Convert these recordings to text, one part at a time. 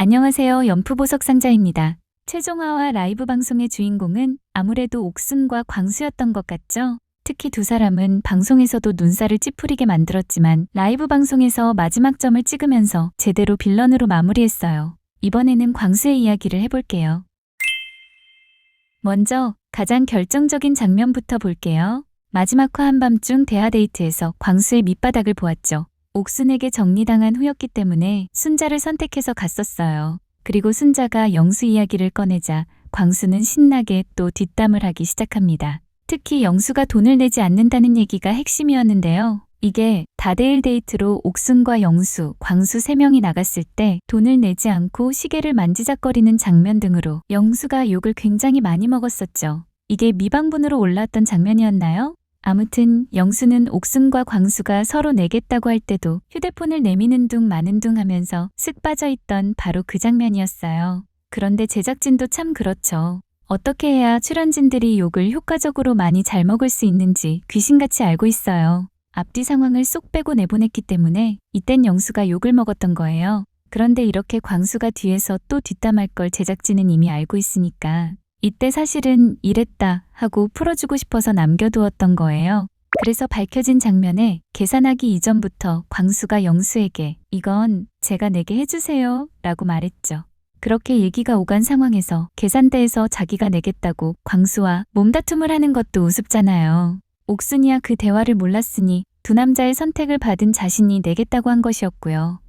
안녕하세요. 연프보석 상자입니다. 최종화와 라이브 방송의 주인공은 아무래도 옥순과 광수였던 것 같죠? 특히 두 사람은 방송에서도 눈살을 찌푸리게 만들었지만 라이브 방송에서 마지막 점을 찍으면서 제대로 빌런으로 마무리했어요. 이번에는 광수의 이야기를 해볼게요. 먼저 가장 결정적인 장면부터 볼게요. 마지막 화 한밤중 대화 데이트에서 광수의 밑바닥을 보았죠. 옥순에게 정리당한 후였기 때문에 순자를 선택해서 갔었어요. 그리고 순자가 영수 이야기를 꺼내자 광수는 신나게 또 뒷담을 하기 시작합니다. 특히 영수가 돈을 내지 않는다는 얘기가 핵심이었는데요. 이게 다대일 데이트로 옥순과 영수, 광수 3명이 나갔을 때 돈을 내지 않고 시계를 만지작거리는 장면 등으로 영수가 욕을 굉장히 많이 먹었었죠. 이게 미방분으로 올라왔던 장면이었나요? 아무튼 영수는 옥순과 광수가 서로 내겠다고 할 때도 휴대폰을 내미는 둥 마는 둥 하면서 쓱 빠져있던 바로 그 장면이었어요. 그런데 제작진도 참 그렇죠. 어떻게 해야 출연진들이 욕을 효과적으로 많이 잘 먹을 수 있는지 귀신같이 알고 있어요. 앞뒤 상황을 쏙 빼고 내보냈기 때문에 이땐 영수가 욕을 먹었던 거예요. 그런데 이렇게 광수가 뒤에서 또 뒷담할 걸 제작진은 이미 알고 있으니까 이때 사실은 이랬다 하고 풀어주고 싶어서 남겨두었던 거예요. 그래서 밝혀진 장면에 계산하기 이전부터 광수가 영수에게 이건 제가 내게 해주세요 라고 말했죠. 그렇게 얘기가 오간 상황에서 계산대에서 자기가 내겠다고 광수와 몸다툼을 하는 것도 우습잖아요. 옥순이야 그 대화를 몰랐으니 두 남자의 선택을 받은 자신이 내겠다고 한 것이었고요.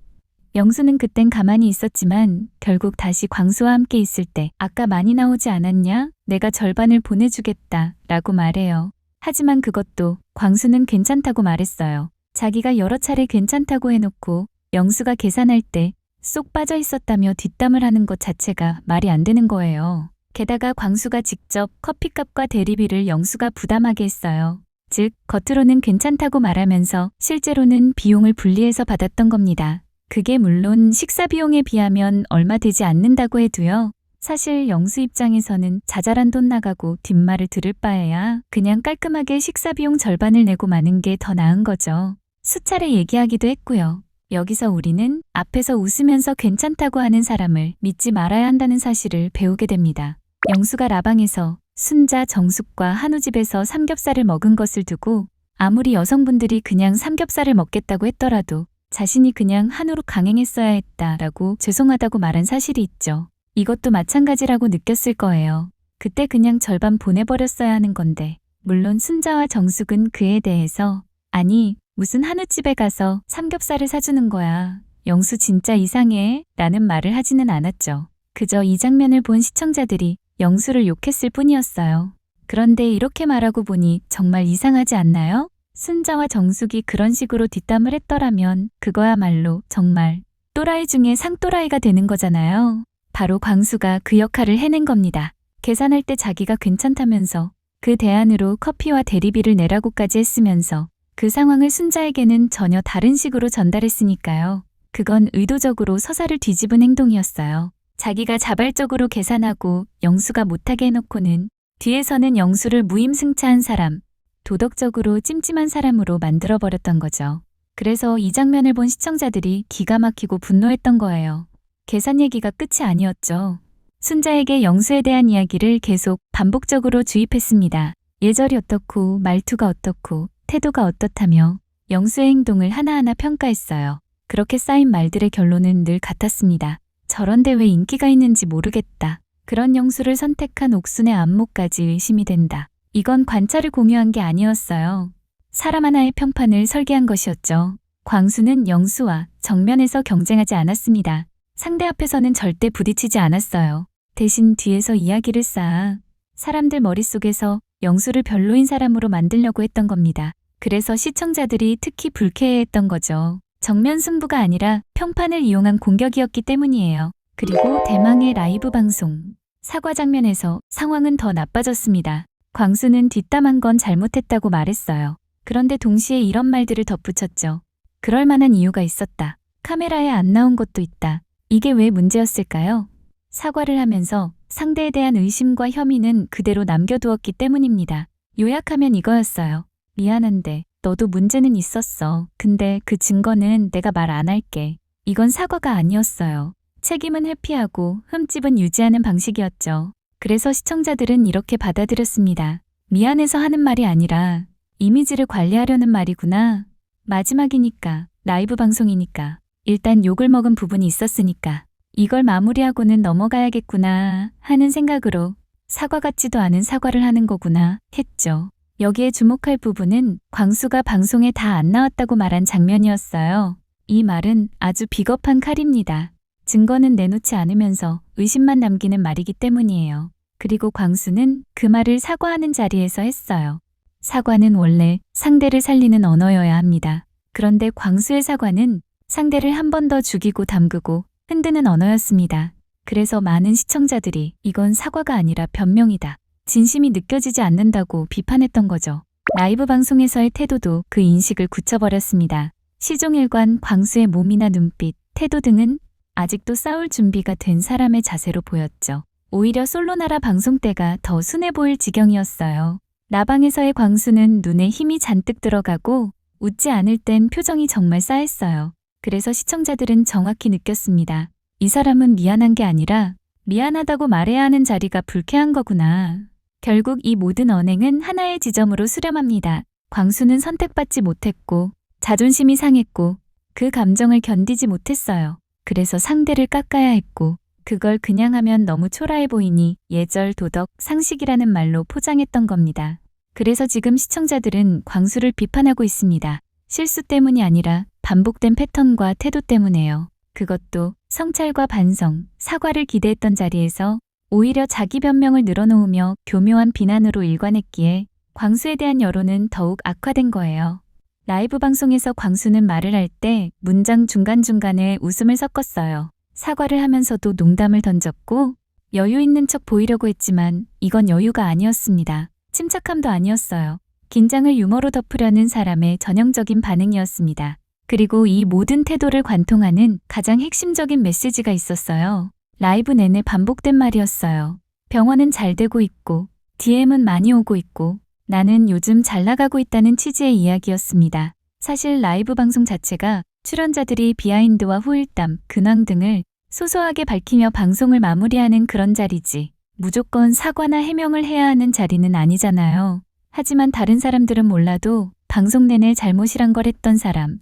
영수는 그땐 가만히 있었지만 결국 다시 광수와 함께 있을 때 아까 많이 나오지 않았냐? 내가 절반을 보내주겠다 라고 말해요. 하지만 그것도 광수는 괜찮다고 말했어요. 자기가 여러 차례 괜찮다고 해놓고 영수가 계산할 때 쏙 빠져 있었다며 뒷담을 하는 것 자체가 말이 안 되는 거예요. 게다가 광수가 직접 커피값과 대리비를 영수가 부담하게 했어요. 즉 겉으로는 괜찮다고 말하면서 실제로는 비용을 분리해서 받았던 겁니다. 그게 물론 식사 비용에 비하면 얼마 되지 않는다고 해도요. 사실 영수 입장에서는 자잘한 돈 나가고 뒷말을 들을 바에야 그냥 깔끔하게 식사 비용 절반을 내고 마는 게 더 나은 거죠. 수차례 얘기하기도 했고요. 여기서 우리는 앞에서 웃으면서 괜찮다고 하는 사람을 믿지 말아야 한다는 사실을 배우게 됩니다. 영수가 라방에서 순자, 정숙과 한우 집에서 삼겹살을 먹은 것을 두고 아무리 여성분들이 그냥 삼겹살을 먹겠다고 했더라도 자신이 그냥 한우로 강행했어야 했다라고 죄송하다고 말한 사실이 있죠. 이것도 마찬가지라고 느꼈을 거예요. 그때 그냥 절반 보내버렸어야 하는 건데 물론 순자와 정숙은 그에 대해서 아니 무슨 한우집에 가서 삼겹살을 사주는 거야. 영수 진짜 이상해 라는 말을 하지는 않았죠. 그저 이 장면을 본 시청자들이 영수를 욕했을 뿐이었어요. 그런데 이렇게 말하고 보니 정말 이상하지 않나요? 순자와 정숙이 그런 식으로 뒷담을 했더라면 그거야말로 정말 또라이 중에 상또라이가 되는 거잖아요. 바로 광수가 그 역할을 해낸 겁니다. 계산할 때 자기가 괜찮다면서 그 대안으로 커피와 대리비를 내라고까지 했으면서 그 상황을 순자에게는 전혀 다른 식으로 전달했으니까요. 그건 의도적으로 서사를 뒤집은 행동이었어요. 자기가 자발적으로 계산하고 영수가 못하게 해놓고는 뒤에서는 영수를 무임승차한 사람, 도덕적으로 찜찜한 사람으로 만들어버렸던 거죠. 그래서 이 장면을 본 시청자들이 기가 막히고 분노했던 거예요. 계산 얘기가 끝이 아니었죠. 순자에게 영수에 대한 이야기를 계속 반복적으로 주입했습니다. 예절이 어떻고 말투가 어떻고 태도가 어떻다며 영수의 행동을 하나하나 평가했어요. 그렇게 쌓인 말들의 결론은 늘 같았습니다. 저런데 왜 인기가 있는지 모르겠다. 그런 영수를 선택한 옥순의 안목까지 의심이 된다. 이건 관찰을 공유한 게 아니었어요. 사람 하나의 평판을 설계한 것이었죠. 광수는 영수와 정면에서 경쟁하지 않았습니다. 상대 앞에서는 절대 부딪히지 않았어요. 대신 뒤에서 이야기를 쌓아 사람들 머릿속에서 영수를 별로인 사람으로 만들려고 했던 겁니다. 그래서 시청자들이 특히 불쾌해했던 거죠. 정면 승부가 아니라 평판을 이용한 공격이었기 때문이에요. 그리고 대망의 라이브 방송. 사과 장면에서 상황은 더 나빠졌습니다. 광수는 뒷담한 건 잘못했다고 말했어요. 그런데 동시에 이런 말들을 덧붙였죠. 그럴 만한 이유가 있었다. 카메라에 안 나온 것도 있다. 이게 왜 문제였을까요? 사과를 하면서 상대에 대한 의심과 혐의는 그대로 남겨두었기 때문입니다. 요약하면 이거였어요. 미안한데 너도 문제는 있었어. 근데 그 증거는 내가 말 안 할게. 이건 사과가 아니었어요. 책임은 회피하고 흠집은 유지하는 방식이었죠. 그래서 시청자들은 이렇게 받아들였습니다. 미안해서 하는 말이 아니라 이미지를 관리하려는 말이구나. 마지막이니까, 라이브 방송이니까, 일단 욕을 먹은 부분이 있었으니까 이걸 마무리하고는 넘어가야겠구나 하는 생각으로 사과 같지도 않은 사과를 하는 거구나 했죠. 여기에 주목할 부분은 광수가 방송에 다 안 나왔다고 말한 장면이었어요. 이 말은 아주 비겁한 칼입니다. 증거는 내놓지 않으면서 의심만 남기는 말이기 때문이에요. 그리고 광수는 그 말을 사과하는 자리에서 했어요. 사과는 원래 상대를 살리는 언어여야 합니다. 그런데 광수의 사과는 상대를 한 번 더 죽이고 담그고 흔드는 언어였습니다. 그래서 많은 시청자들이 이건 사과가 아니라 변명이다. 진심이 느껴지지 않는다고 비판했던 거죠. 라이브 방송에서의 태도도 그 인식을 굳혀버렸습니다. 시종일관 광수의 몸이나 눈빛, 태도 등은 아직도 싸울 준비가 된 사람의 자세로 보였죠. 오히려 솔로나라 방송 때가 더 순해 보일 지경이었어요. 나방에서의 광수는 눈에 힘이 잔뜩 들어가고 웃지 않을 땐 표정이 정말 싸했어요. 그래서 시청자들은 정확히 느꼈습니다. 이 사람은 미안한 게 아니라 미안하다고 말해야 하는 자리가 불쾌한 거구나. 결국 이 모든 언행은 하나의 지점으로 수렴합니다. 광수는 선택받지 못했고 자존심이 상했고 그 감정을 견디지 못했어요. 그래서 상대를 깎아야 했고 그걸 그냥 하면 너무 초라해 보이니 예절, 도덕, 상식이라는 말로 포장했던 겁니다. 그래서 지금 시청자들은 광수를 비판하고 있습니다. 실수 때문이 아니라 반복된 패턴과 태도 때문에요. 그것도 성찰과 반성, 사과를 기대했던 자리에서 오히려 자기 변명을 늘어놓으며 교묘한 비난으로 일관했기에 광수에 대한 여론은 더욱 악화된 거예요. 라이브 방송에서 광수는 말을 할 때 문장 중간중간에 웃음을 섞었어요. 사과를 하면서도 농담을 던졌고 여유 있는 척 보이려고 했지만 이건 여유가 아니었습니다. 침착함도 아니었어요. 긴장을 유머로 덮으려는 사람의 전형적인 반응이었습니다. 그리고 이 모든 태도를 관통하는 가장 핵심적인 메시지가 있었어요. 라이브 내내 반복된 말이었어요. 병원은 잘 되고 있고 DM은 많이 오고 있고 나는 요즘 잘 나가고 있다는 취지의 이야기였습니다. 사실 라이브 방송 자체가 출연자들이 비하인드와 후일담, 근황 등을 소소하게 밝히며 방송을 마무리하는 그런 자리지 무조건 사과나 해명을 해야 하는 자리는 아니잖아요. 하지만 다른 사람들은 몰라도 방송 내내 잘못이란 걸 했던 사람,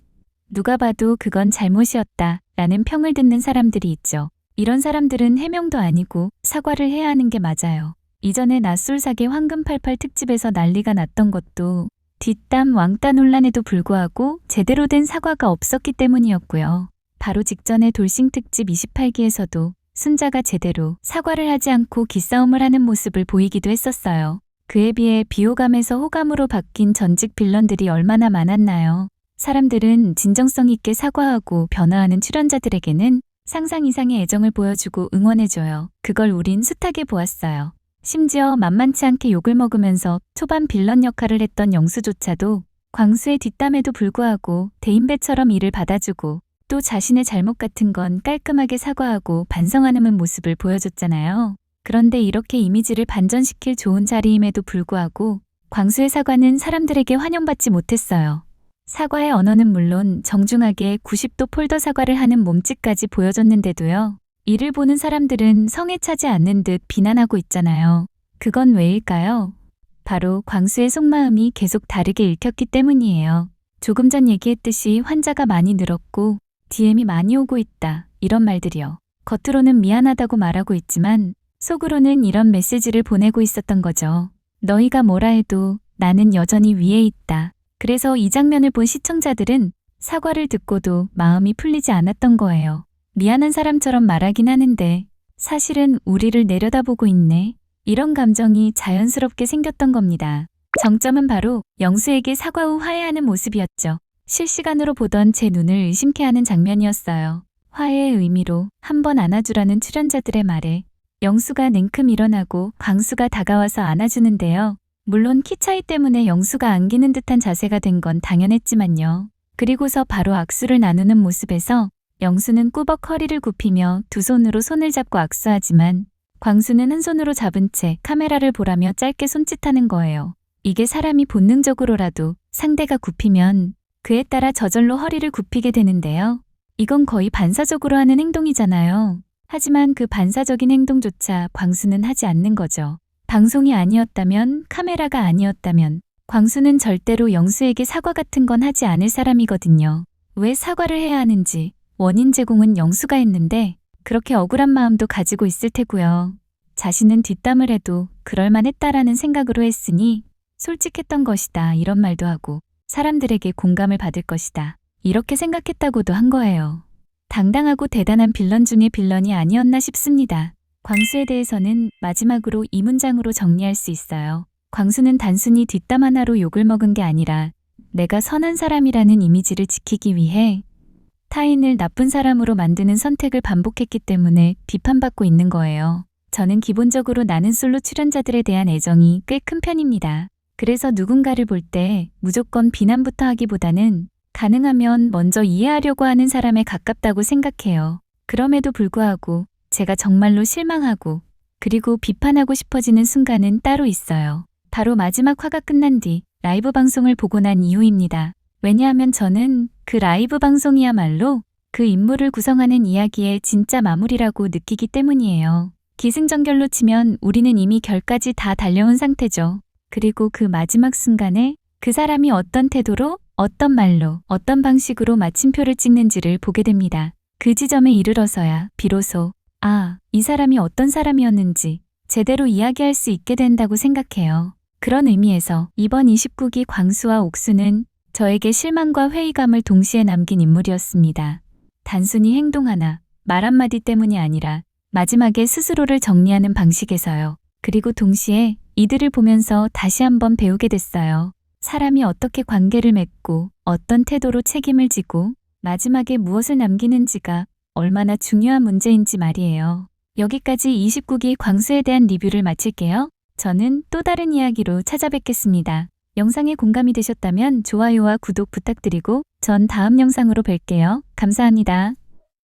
누가 봐도 그건 잘못이었다 라는 평을 듣는 사람들이 있죠. 이런 사람들은 해명도 아니고 사과를 해야 하는 게 맞아요. 이전에 낯술사계 황금88 특집에서 난리가 났던 것도 뒷담 왕따 논란에도 불구하고 제대로 된 사과가 없었기 때문이었고요. 바로 직전에 돌싱 특집 28기에서도 순자가 제대로 사과를 하지 않고 기싸움을 하는 모습을 보이기도 했었어요. 그에 비해 비호감에서 호감으로 바뀐 전직 빌런들이 얼마나 많았나요? 사람들은 진정성 있게 사과하고 변화하는 출연자들에게는 상상 이상의 애정을 보여주고 응원해줘요. 그걸 우린 숱하게 보았어요. 심지어 만만치 않게 욕을 먹으면서 초반 빌런 역할을 했던 영수조차도 광수의 뒷담에도 불구하고 대인배처럼 이를 받아주고 또 자신의 잘못 같은 건 깔끔하게 사과하고 반성하는 모습을 보여줬잖아요. 그런데 이렇게 이미지를 반전시킬 좋은 자리임에도 불구하고 광수의 사과는 사람들에게 환영받지 못했어요. 사과의 언어는 물론 정중하게 90도 폴더 사과를 하는 몸짓까지 보여줬는데도요. 이를 보는 사람들은 성에 차지 않는 듯 비난하고 있잖아요. 그건 왜일까요? 바로 광수의 속마음이 계속 다르게 읽혔기 때문이에요. 조금 전 얘기했듯이 환자가 많이 늘었고 DM이 많이 오고 있다. 이런 말들이요. 겉으로는 미안하다고 말하고 있지만 속으로는 이런 메시지를 보내고 있었던 거죠. 너희가 뭐라 해도 나는 여전히 위에 있다. 그래서 이 장면을 본 시청자들은 사과를 듣고도 마음이 풀리지 않았던 거예요. 미안한 사람처럼 말하긴 하는데 사실은 우리를 내려다보고 있네. 이런 감정이 자연스럽게 생겼던 겁니다. 정점은 바로 영수에게 사과 후 화해하는 모습이었죠. 실시간으로 보던 제 눈을 의심케 하는 장면이었어요. 화해의 의미로 한번 안아주라는 출연자들의 말에 영수가 냉큼 일어나고 광수가 다가와서 안아주는데요. 물론 키 차이 때문에 영수가 안기는 듯한 자세가 된 건 당연했지만요. 그리고서 바로 악수를 나누는 모습에서 영수는 꾸벅 허리를 굽히며 두 손으로 손을 잡고 악수하지만 광수는 한 손으로 잡은 채 카메라를 보라며 짧게 손짓하는 거예요. 이게 사람이 본능적으로라도 상대가 굽히면 그에 따라 저절로 허리를 굽히게 되는데요. 이건 거의 반사적으로 하는 행동이잖아요. 하지만 그 반사적인 행동조차 광수는 하지 않는 거죠. 방송이 아니었다면, 카메라가 아니었다면 광수는 절대로 영수에게 사과 같은 건 하지 않을 사람이거든요. 왜 사과를 해야 하는지 원인 제공은 영수가 했는데 그렇게 억울한 마음도 가지고 있을 테고요. 자신은 뒷담을 해도 그럴만했다라는 생각으로 했으니 솔직했던 것이다 이런 말도 하고 사람들에게 공감을 받을 것이다 이렇게 생각했다고도 한 거예요. 당당하고 대단한 빌런 중의 빌런이 아니었나 싶습니다. 광수에 대해서는 마지막으로 이 문장으로 정리할 수 있어요. 광수는 단순히 뒷담 하나로 욕을 먹은 게 아니라 내가 선한 사람이라는 이미지를 지키기 위해 타인을 나쁜 사람으로 만드는 선택을 반복했기 때문에 비판받고 있는 거예요. 저는 기본적으로 나는 솔로 출연자들에 대한 애정이 꽤 큰 편입니다. 그래서 누군가를 볼 때 무조건 비난부터 하기보다는 가능하면 먼저 이해하려고 하는 사람에 가깝다고 생각해요. 그럼에도 불구하고 제가 정말로 실망하고 그리고 비판하고 싶어지는 순간은 따로 있어요. 바로 마지막 화가 끝난 뒤 라이브 방송을 보고 난 이후입니다. 왜냐하면 저는 그 라이브 방송이야말로 그 인물을 구성하는 이야기의 진짜 마무리라고 느끼기 때문이에요. 기승전결로 치면 우리는 이미 결까지 다 달려온 상태죠. 그리고 그 마지막 순간에 그 사람이 어떤 태도로, 어떤 말로, 어떤 방식으로 마침표를 찍는지를 보게 됩니다. 그 지점에 이르러서야 비로소 이 사람이 어떤 사람이었는지 제대로 이야기할 수 있게 된다고 생각해요. 그런 의미에서 이번 29기 광수와 옥수는 저에게 실망과 회의감을 동시에 남긴 인물이었습니다. 단순히 행동 하나, 말 한마디 때문이 아니라 마지막에 스스로를 정리하는 방식에서요. 그리고 동시에 이들을 보면서 다시 한번 배우게 됐어요. 사람이 어떻게 관계를 맺고 어떤 태도로 책임을 지고 마지막에 무엇을 남기는지가 얼마나 중요한 문제인지 말이에요. 여기까지 29기 광수에 대한 리뷰를 마칠게요. 저는 또 다른 이야기로 찾아뵙겠습니다. 영상에 공감이 되셨다면 좋아요와 구독 부탁드리고 전 다음 영상으로 뵐게요. 감사합니다.